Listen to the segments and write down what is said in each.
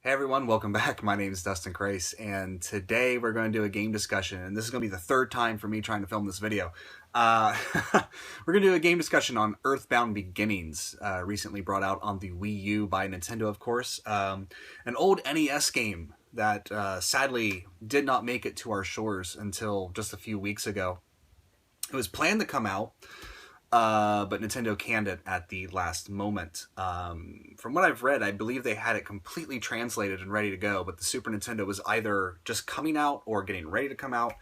Hey everyone, welcome back. My name is Dustin Crace, and today we're going to do a game discussion, and this is going to be the third time for me trying to film this video. We're going to do a game discussion on Earthbound Beginnings, recently brought out on the Wii U by Nintendo, of course. An old NES game that sadly did not make it to our shores until just a few weeks ago. It was planned to come out, but Nintendo canned it at the last moment. From what I've read, I believe they had it completely translated and ready to go, but the Super Nintendo was either just coming out or getting ready to come out,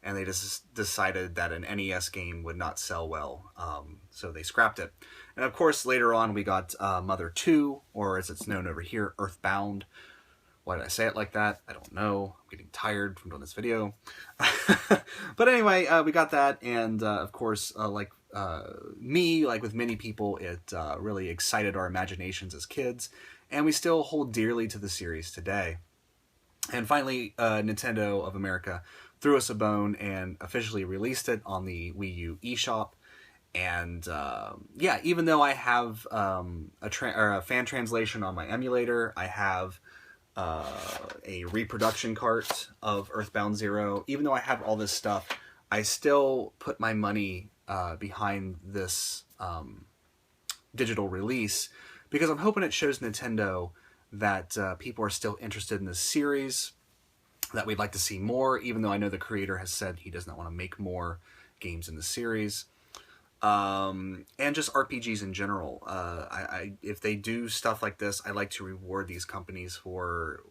and they just decided that an NES game would not sell well, so they scrapped it. And of course, later on, we got Mother 2, or as it's known over here, Earthbound. Why did I say it like that? I don't know. I'm getting tired from doing this video. But anyway, we got that, and of course, like with many people, it really excited our imaginations as kids, and we still hold dearly to the series today. And finally, Nintendo of America threw us a bone and officially released it on the Wii U eShop. And yeah, even though I have a fan translation on my emulator, I have a reproduction cart of Earthbound Zero. Even though I have all this stuff, I still put my money behind this digital release because I'm hoping it shows Nintendo that people are still interested in this series, that we'd like to see more, even though I know the creator has said he does not want to make more games in the series. And just RPGs in general. If they do stuff like this, I like to reward these companies for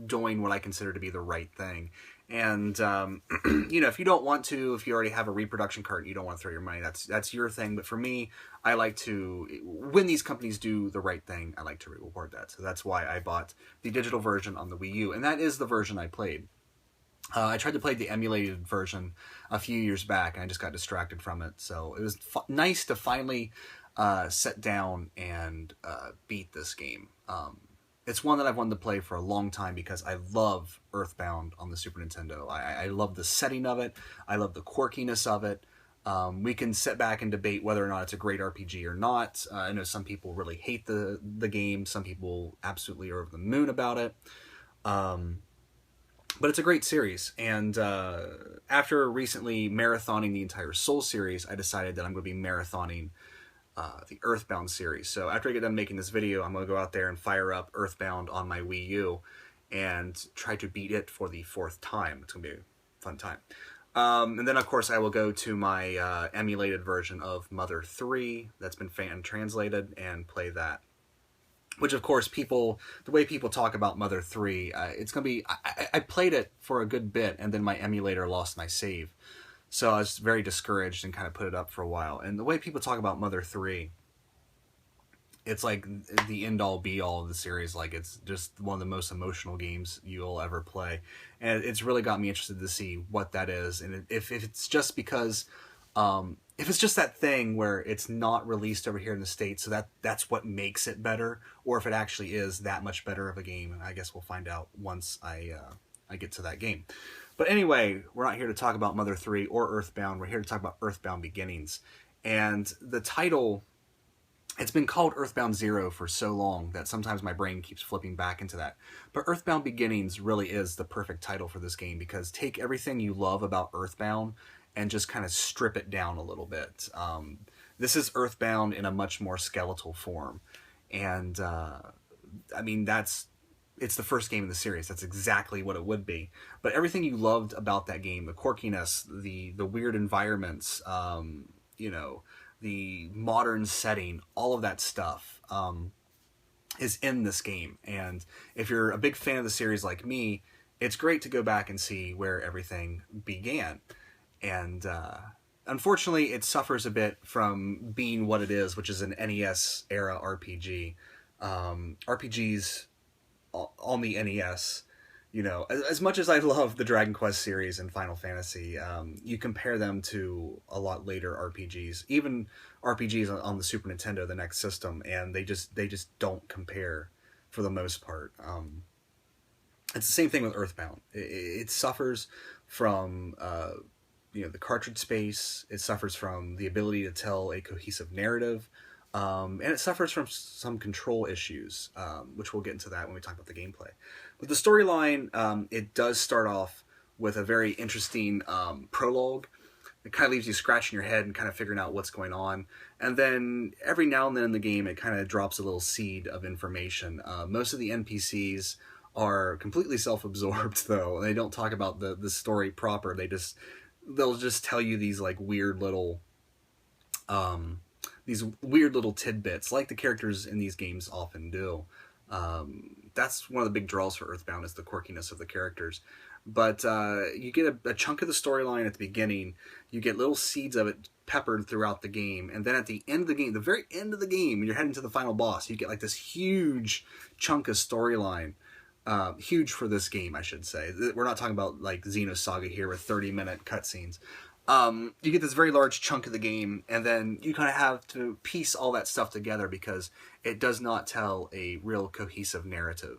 doing what I consider to be the right thing. And, you know, if you don't want to, if you already have a reproduction cart and you don't want to throw your money, that's your thing. But for me, I like to, when these companies do the right thing, I like to reward that. So that's why I bought the digital version on the Wii U. And that is the version I played. I tried to play the emulated version a few years back, and I just got distracted from it. So it was nice to finally sit down and beat this game. It's one that I've wanted to play for a long time because I love Earthbound on the Super Nintendo. I love the setting of it. I love the quirkiness of it. We can sit back and debate whether or not it's a great RPG or not. I know some people really hate the game. Some people absolutely are over the moon about it. But it's a great series, and after recently marathoning the entire Soul series, I decided that I'm going to be marathoning the Earthbound series. So after I get done making this video, I'm going to go out there and fire up Earthbound on my Wii U and try to beat it for the 4th time. It's going to be a fun time. And then, of course, I will go to my emulated version of Mother 3 that's been fan translated and play that. Which, of course, the way people talk about Mother 3, it's going to be... I played it for a good bit, and then my emulator lost my save. So I was very discouraged and kind of put it up for a while. And the way people talk about Mother 3, it's like the end-all, be-all of the series. Like, it's just one of the most emotional games you'll ever play. And it's really got me interested to see what that is. And if it's just because... if it's just that thing where it's not released over here in the States, so that's what makes it better, or if it actually is that much better of a game, and I guess we'll find out once I get to that game. But anyway, we're not here to talk about Mother 3 or Earthbound. We're here to talk about Earthbound Beginnings. And the title, it's been called Earthbound Zero for so long that sometimes my brain keeps flipping back into that. But Earthbound Beginnings really is the perfect title for this game, because take everything you love about Earthbound and just kind of strip it down a little bit. This is Earthbound in a much more skeletal form. And, I mean, it's the first game in the series. That's exactly what it would be. But everything you loved about that game, the quirkiness, the weird environments, you know, the modern setting, all of that stuff is in this game. And if you're a big fan of the series like me, it's great to go back and see where everything began. And unfortunately, it suffers a bit from being what it is, which is an NES-era RPG. RPGs on the NES, you know, as much as I love the Dragon Quest series and Final Fantasy, you compare them to a lot later RPGs, even RPGs on the Super Nintendo, the next system, and they just don't compare for the most part. It's the same thing with Earthbound. It suffers from... you know, the cartridge space. It suffers from the ability to tell a cohesive narrative. And it suffers from some control issues, which we'll get into that when we talk about the gameplay. But the storyline, it does start off with a very interesting prologue. It kind of leaves you scratching your head and kind of figuring out what's going on. And then every now and then in the game, it kind of drops a little seed of information. Most of the NPCs are completely self-absorbed, though. They don't talk about the story proper. They'll just tell you these like these weird little tidbits, like the characters in these games often do. That's one of the big draws for Earthbound, is the quirkiness of the characters. But you get a chunk of the storyline at the beginning. You get little seeds of it peppered throughout the game. And then at the end of the game, the very end of the game, when you're heading to the final boss, you get like this huge chunk of storyline. Huge for this game, I should say. We're not talking about like Xenosaga here with 30-minute cutscenes. You get this very large chunk of the game, and then you kind of have to piece all that stuff together because it does not tell a real cohesive narrative.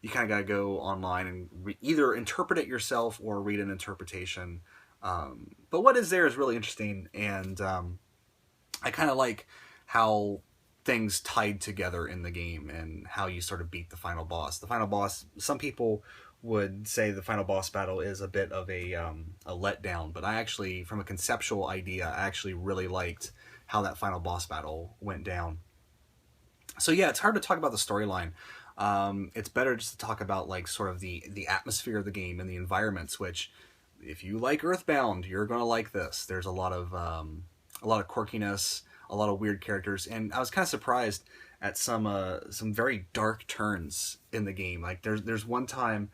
You kind of got to go online and either interpret it yourself or read an interpretation. But what is there is really interesting, and I kind of like how things tied together in the game and how you sort of beat the final boss. The final boss, some people would say the final boss battle is a bit of a letdown, but I actually, from a conceptual idea, I actually really liked how that final boss battle went down. So yeah, it's hard to talk about the storyline. It's better just to talk about like sort of the atmosphere of the game and the environments, which if you like Earthbound, you're going to like this. There's a lot of quirkiness, a lot of weird characters, and I was kind of surprised at some very dark turns in the game. Like there's one time,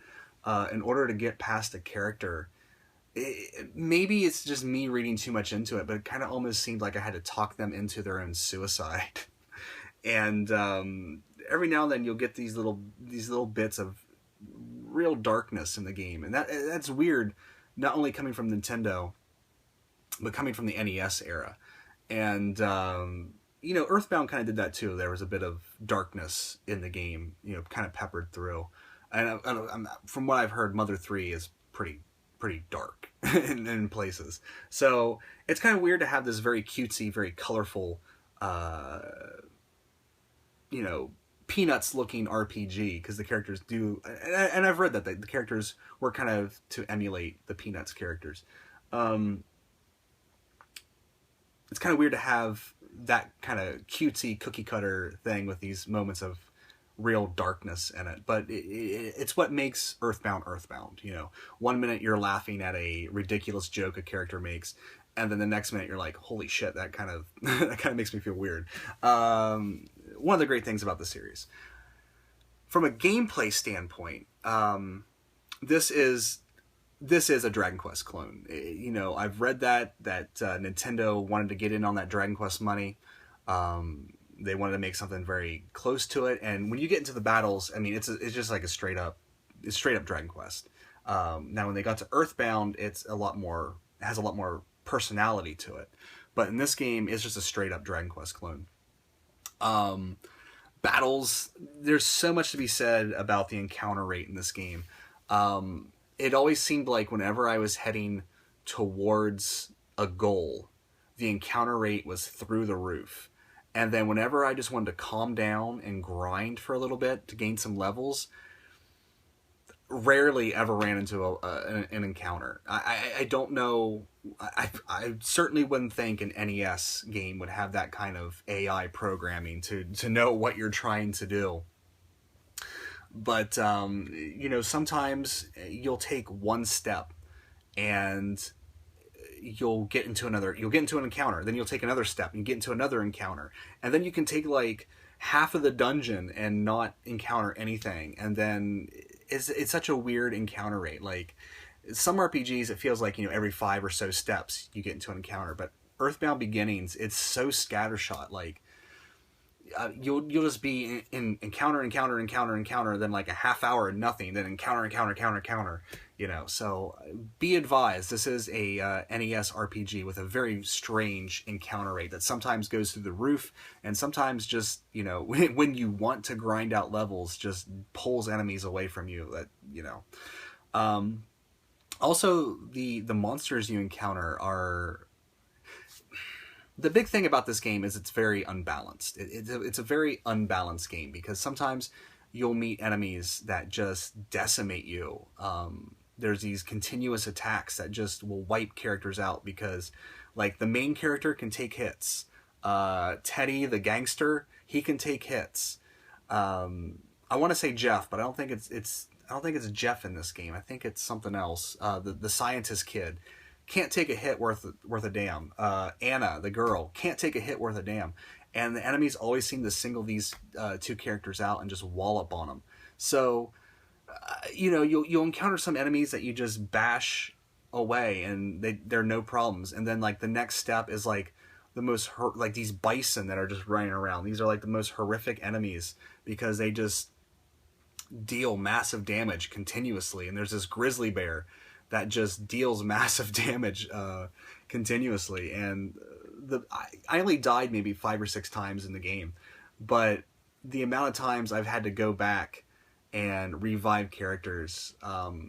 in order to get past a character, maybe it's just me reading too much into it, but it kind of almost seemed like I had to talk them into their own suicide. And every now and then you'll get these little bits of real darkness in the game, and that's weird. Not only coming from Nintendo, but coming from the NES era. And you know, Earthbound kind of did that too. There was a bit of darkness in the game, you know, kind of peppered through. And from what I've heard, Mother 3 is pretty dark in places. So it's kind of weird to have this very cutesy, very colorful, you know, Peanuts-looking RPG, because the characters do, and I've read that the characters were kind of to emulate the Peanuts characters. It's kind of weird to have that kind of cutesy cookie cutter thing with these moments of real darkness in it, but it's what makes Earthbound Earthbound. You know, one minute you're laughing at a ridiculous joke a character makes, and then the next minute you're like, holy shit, that kind of makes me feel weird. One of the great things about the series, from a gameplay standpoint, this is a Dragon Quest clone. You know, I've read that Nintendo wanted to get in on that Dragon Quest money. They wanted to make something very close to it, and when you get into the battles, I mean, it's just like a straight up Dragon Quest. Now, when they got to Earthbound, has a lot more personality to it, but in this game, it's just a straight up Dragon Quest clone. Battles, there's so much to be said about the encounter rate in this game. It always seemed like whenever I was heading towards a goal, the encounter rate was through the roof. And then whenever I just wanted to calm down and grind for a little bit to gain some levels, rarely ever ran into an encounter. I don't know. I certainly wouldn't think an NES game would have that kind of AI programming to know what you're trying to do. But, you know, sometimes you'll take one step and you'll get into an encounter, then you'll take another step and you get into another encounter, and then you can take like half of the dungeon and not encounter anything, and then it's such a weird encounter rate. Like some RPGs, it feels like, you know, every 5 or so steps you get into an encounter, but Earthbound Beginnings, it's so scattershot. Like you'll just be in encounter, then like a half hour and nothing, then encounter, you know. So be advised, this is a NES RPG with a very strange encounter rate that sometimes goes through the roof, and sometimes just, you know, when you want to grind out levels, just pulls enemies away from you. That, you know. Also, the monsters you encounter are, the big thing about this game is it's very unbalanced. It's a very unbalanced game because sometimes you'll meet enemies that just decimate you. There's these continuous attacks that just will wipe characters out because, like, the main character can take hits. Teddy, the gangster, he can take hits. I want to say Jeff, but I don't think I don't think it's Jeff in this game. I think it's something else. The scientist kid can't take a hit worth a damn. Anna, the girl, can't take a hit worth a damn. And the enemies always seem to single these two characters out and just wallop on them. So, you'll encounter some enemies that you just bash away, and they're no problems. And then like the next step is like the most like these bison that are just running around. These are like the most horrific enemies because they just deal massive damage continuously. And there's this grizzly bear that just deals massive damage continuously. And I only died maybe 5 or 6 times in the game, but the amount of times I've had to go back and revive characters,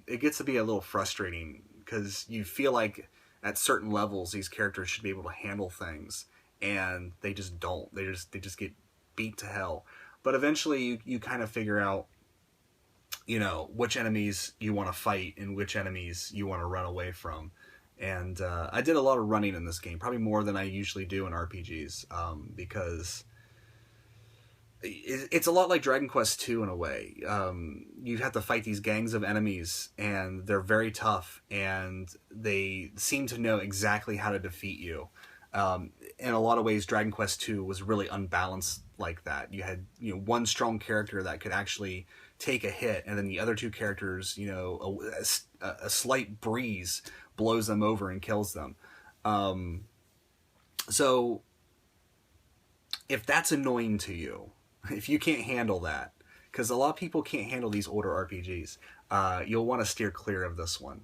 it gets to be a little frustrating because you feel like at certain levels these characters should be able to handle things, and they just don't. They just get beat to hell. But eventually you kind of figure out, which enemies you want to fight and which enemies you want to run away from. And I did a lot of running in this game, probably more than I usually do in RPGs, because it's a lot like Dragon Quest II in a way. You have to fight these gangs of enemies, and they're very tough, and they seem to know exactly how to defeat you. In a lot of ways, Dragon Quest II was really unbalanced like that. You had one strong character that could actually take a hit, and then the other two characters, a slight breeze blows them over and kills them. So if that's annoying to you, if you can't handle that, because a lot of people can't handle these older RPGs, you'll want to steer clear of this one.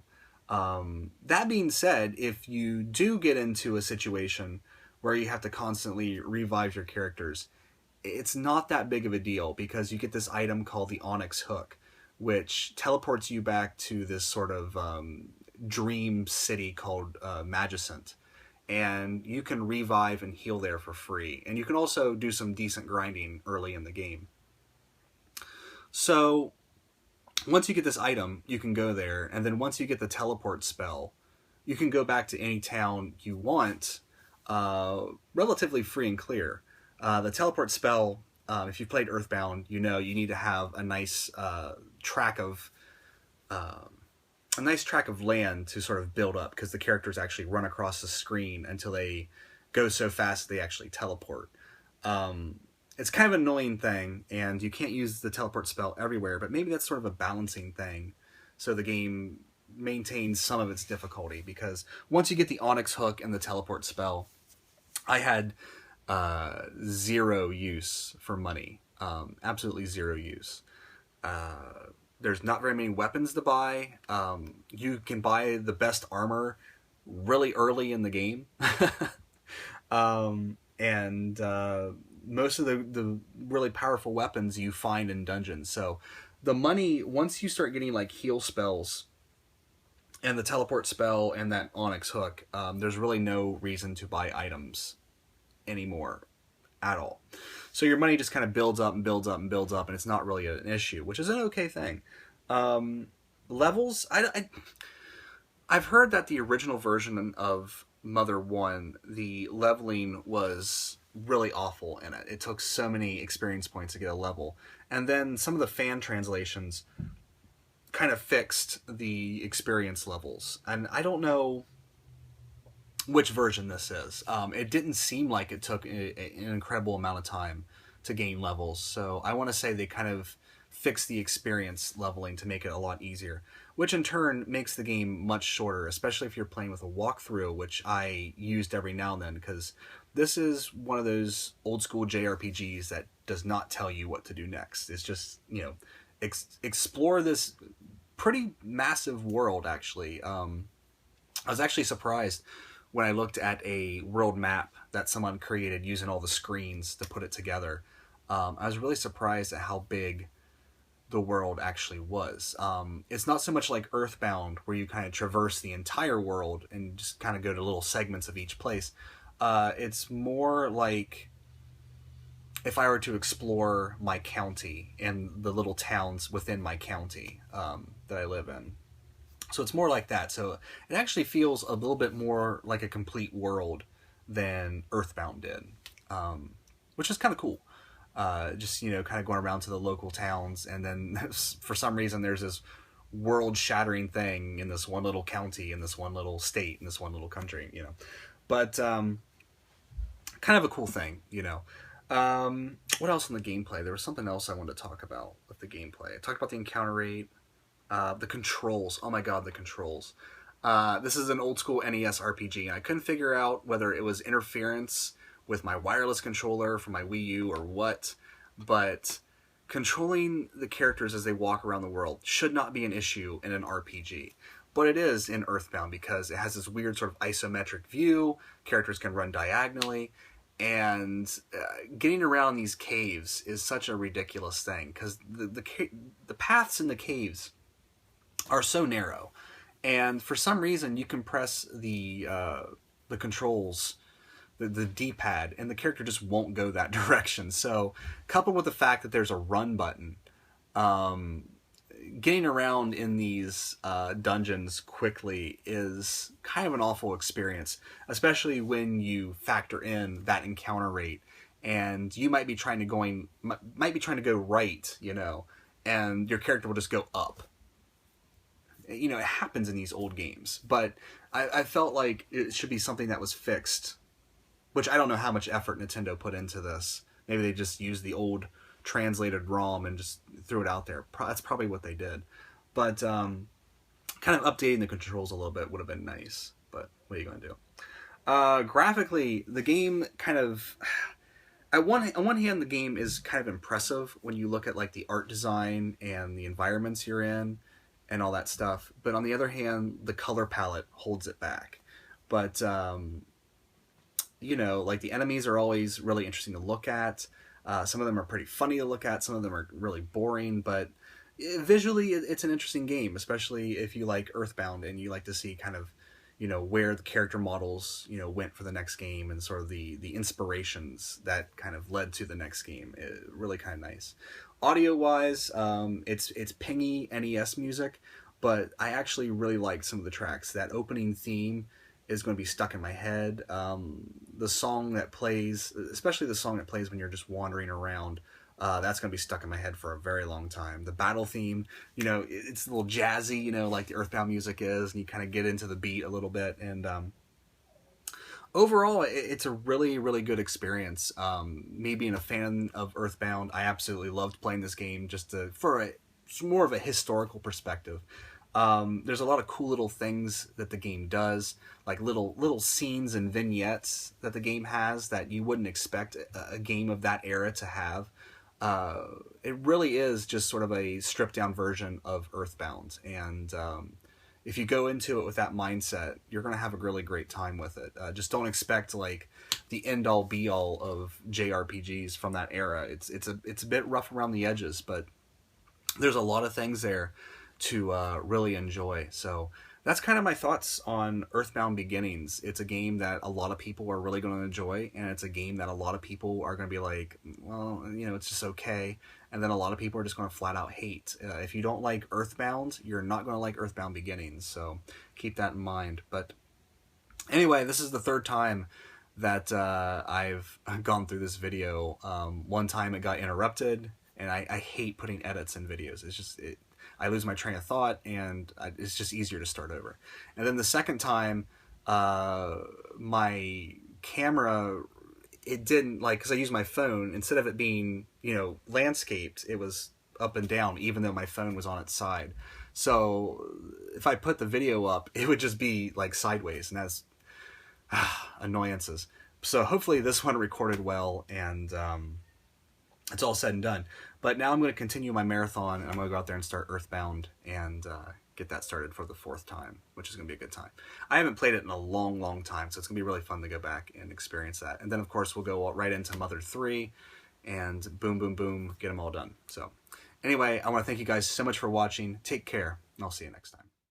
That being said, if you do get into a situation where you have to constantly revive your characters, it's not that big of a deal because you get this item called the Onyx Hook, which teleports you back to this sort of dream city called Magicent. And you can revive and heal there for free. And you can also do some decent grinding early in the game. So once you get this item, you can go there. And then once you get the teleport spell, you can go back to any town you want, relatively free and clear. The teleport spell, if you've played Earthbound, you need to have a nice track of land to sort of build up, because the characters actually run across the screen until they go so fast they actually teleport. It's kind of an annoying thing, and you can't use the teleport spell everywhere, but maybe that's sort of a balancing thing, so the game maintains some of its difficulty, because once you get the Onyx Hook and the teleport spell, I had zero use for money. Absolutely zero use. There's not very many weapons to buy. You can buy the best armor really early in the game. And most of the really powerful weapons you find in dungeons. So the money, once you start getting like heal spells and the teleport spell and that Onyx Hook, there's really no reason to buy items anymore at all. So your money just kind of builds up and builds up and builds up, and it's not really an issue, which is an okay thing. Levels, I've heard that the original version of Mother 1, the leveling was really awful in it. It took so many experience points to get a level. And then some of the fan translations kind of fixed the experience levels. And I don't know which version this is. It didn't seem like it took an incredible amount of time to gain levels, so I want to say they kind of fixed the experience leveling to make it a lot easier, which in turn makes the game much shorter, especially if you're playing with a walkthrough, which I used every now and then, because this is one of those old school JRPGs that does not tell you what to do next. It's just, explore this pretty massive world, actually. I was actually surprised when I looked at a world map that someone created using all the screens to put it together. I was really surprised at how big the world actually was. It's not so much like Earthbound, where you kind of traverse the entire world and just kind of go to little segments of each place. It's more like if I were to explore my county and the little towns within my county that I live in. So it's more like that. So it actually feels a little bit more like a complete world than Earthbound did, which is kind of cool. Just, you know, kind of going around to the local towns, and then for some reason there's this world-shattering thing in this one little county, in this one little state, in this one little country, you know. But kind of a cool thing, you know. What else in the gameplay? There was something else I wanted to talk about with the gameplay. I talked about the encounter rate, the controls. Oh my god, the controls. This is an old school NES RPG, and I couldn't figure out whether it was interference with my wireless controller from my Wii U or what, but controlling the characters as they walk around the world should not be an issue in an RPG. But it is in Earthbound because it has this weird sort of isometric view, characters can run diagonally, and getting around these caves is such a ridiculous thing because the paths in the caves are so narrow, and for some reason you can press the controls, the D-pad, and the character just won't go that direction. So coupled with the fact that there's a run button, getting around in these dungeons quickly is kind of an awful experience, especially when you factor in that encounter rate, and you might be trying to go right, you know, and your character will just go up. You know, it happens in these old games, but I felt like it should be something that was fixed, which I don't know how much effort Nintendo put into this. Maybe they just used the old translated ROM and just threw it out there. That's probably what they did. But kind of updating the controls a little bit would have been nice. But what are you going to do? Graphically, the game kind of... on one hand, the game is kind of impressive when you look at like the art design and the environments you're in and all that stuff. But on the other hand, the color palette holds it back. But... you know, like the enemies are always really interesting to look at. Some of them are pretty funny to look at. Some of them are really boring, but visually it's an interesting game, especially if you like Earthbound and you like to see kind of, you know, where the character models, you know, went for the next game and sort of the inspirations that kind of led to the next game. Really kind of nice. Audio-wise, it's pingy NES music, but I actually really liked some of the tracks. That opening theme is going to be stuck in my head. The song that plays, especially the song that plays when you're just wandering around, that's going to be stuck in my head for a very long time. The battle theme, you know, it's a little jazzy, you know, like the Earthbound music is, and you kind of get into the beat a little bit. And overall, it's a really, really good experience. Me being a fan of Earthbound, I absolutely loved playing this game just for more of a historical perspective. There's a lot of cool little things that the game does, like little scenes and vignettes that the game has that you wouldn't expect a game of that era to have. It really is just sort of a stripped down version of Earthbound, and if you go into it with that mindset, you're going to have a really great time with it. Just don't expect like the end all be all of JRPGs from that era. It's a bit rough around the edges, but there's a lot of things there to really enjoy. So that's kind of my thoughts on Earthbound Beginnings. It's a game that a lot of people are really going to enjoy, and it's a game that a lot of people are going to be like, well, you know, it's just okay. And then a lot of people are just going to flat out hate. If you don't like Earthbound, you're not going to like Earthbound Beginnings. So keep that in mind. But anyway, this is the third time that I've gone through this video. One time it got interrupted, and I hate putting edits in videos. It's just... I lose my train of thought, and it's just easier to start over. And then the second time, my camera, it didn't, like, because I used my phone, instead of it being, you know, landscaped, it was up and down, even though my phone was on its side. So if I put the video up, it would just be, like, sideways, and that's annoyances. So hopefully this one recorded well, and it's all said and done. But now I'm going to continue my marathon, and I'm going to go out there and start Earthbound and get that started for the fourth time, which is going to be a good time. I haven't played it in a long, long time, so it's going to be really fun to go back and experience that. And then, of course, we'll go right into Mother 3, and boom, boom, boom, get them all done. So anyway, I want to thank you guys so much for watching. Take care, and I'll see you next time.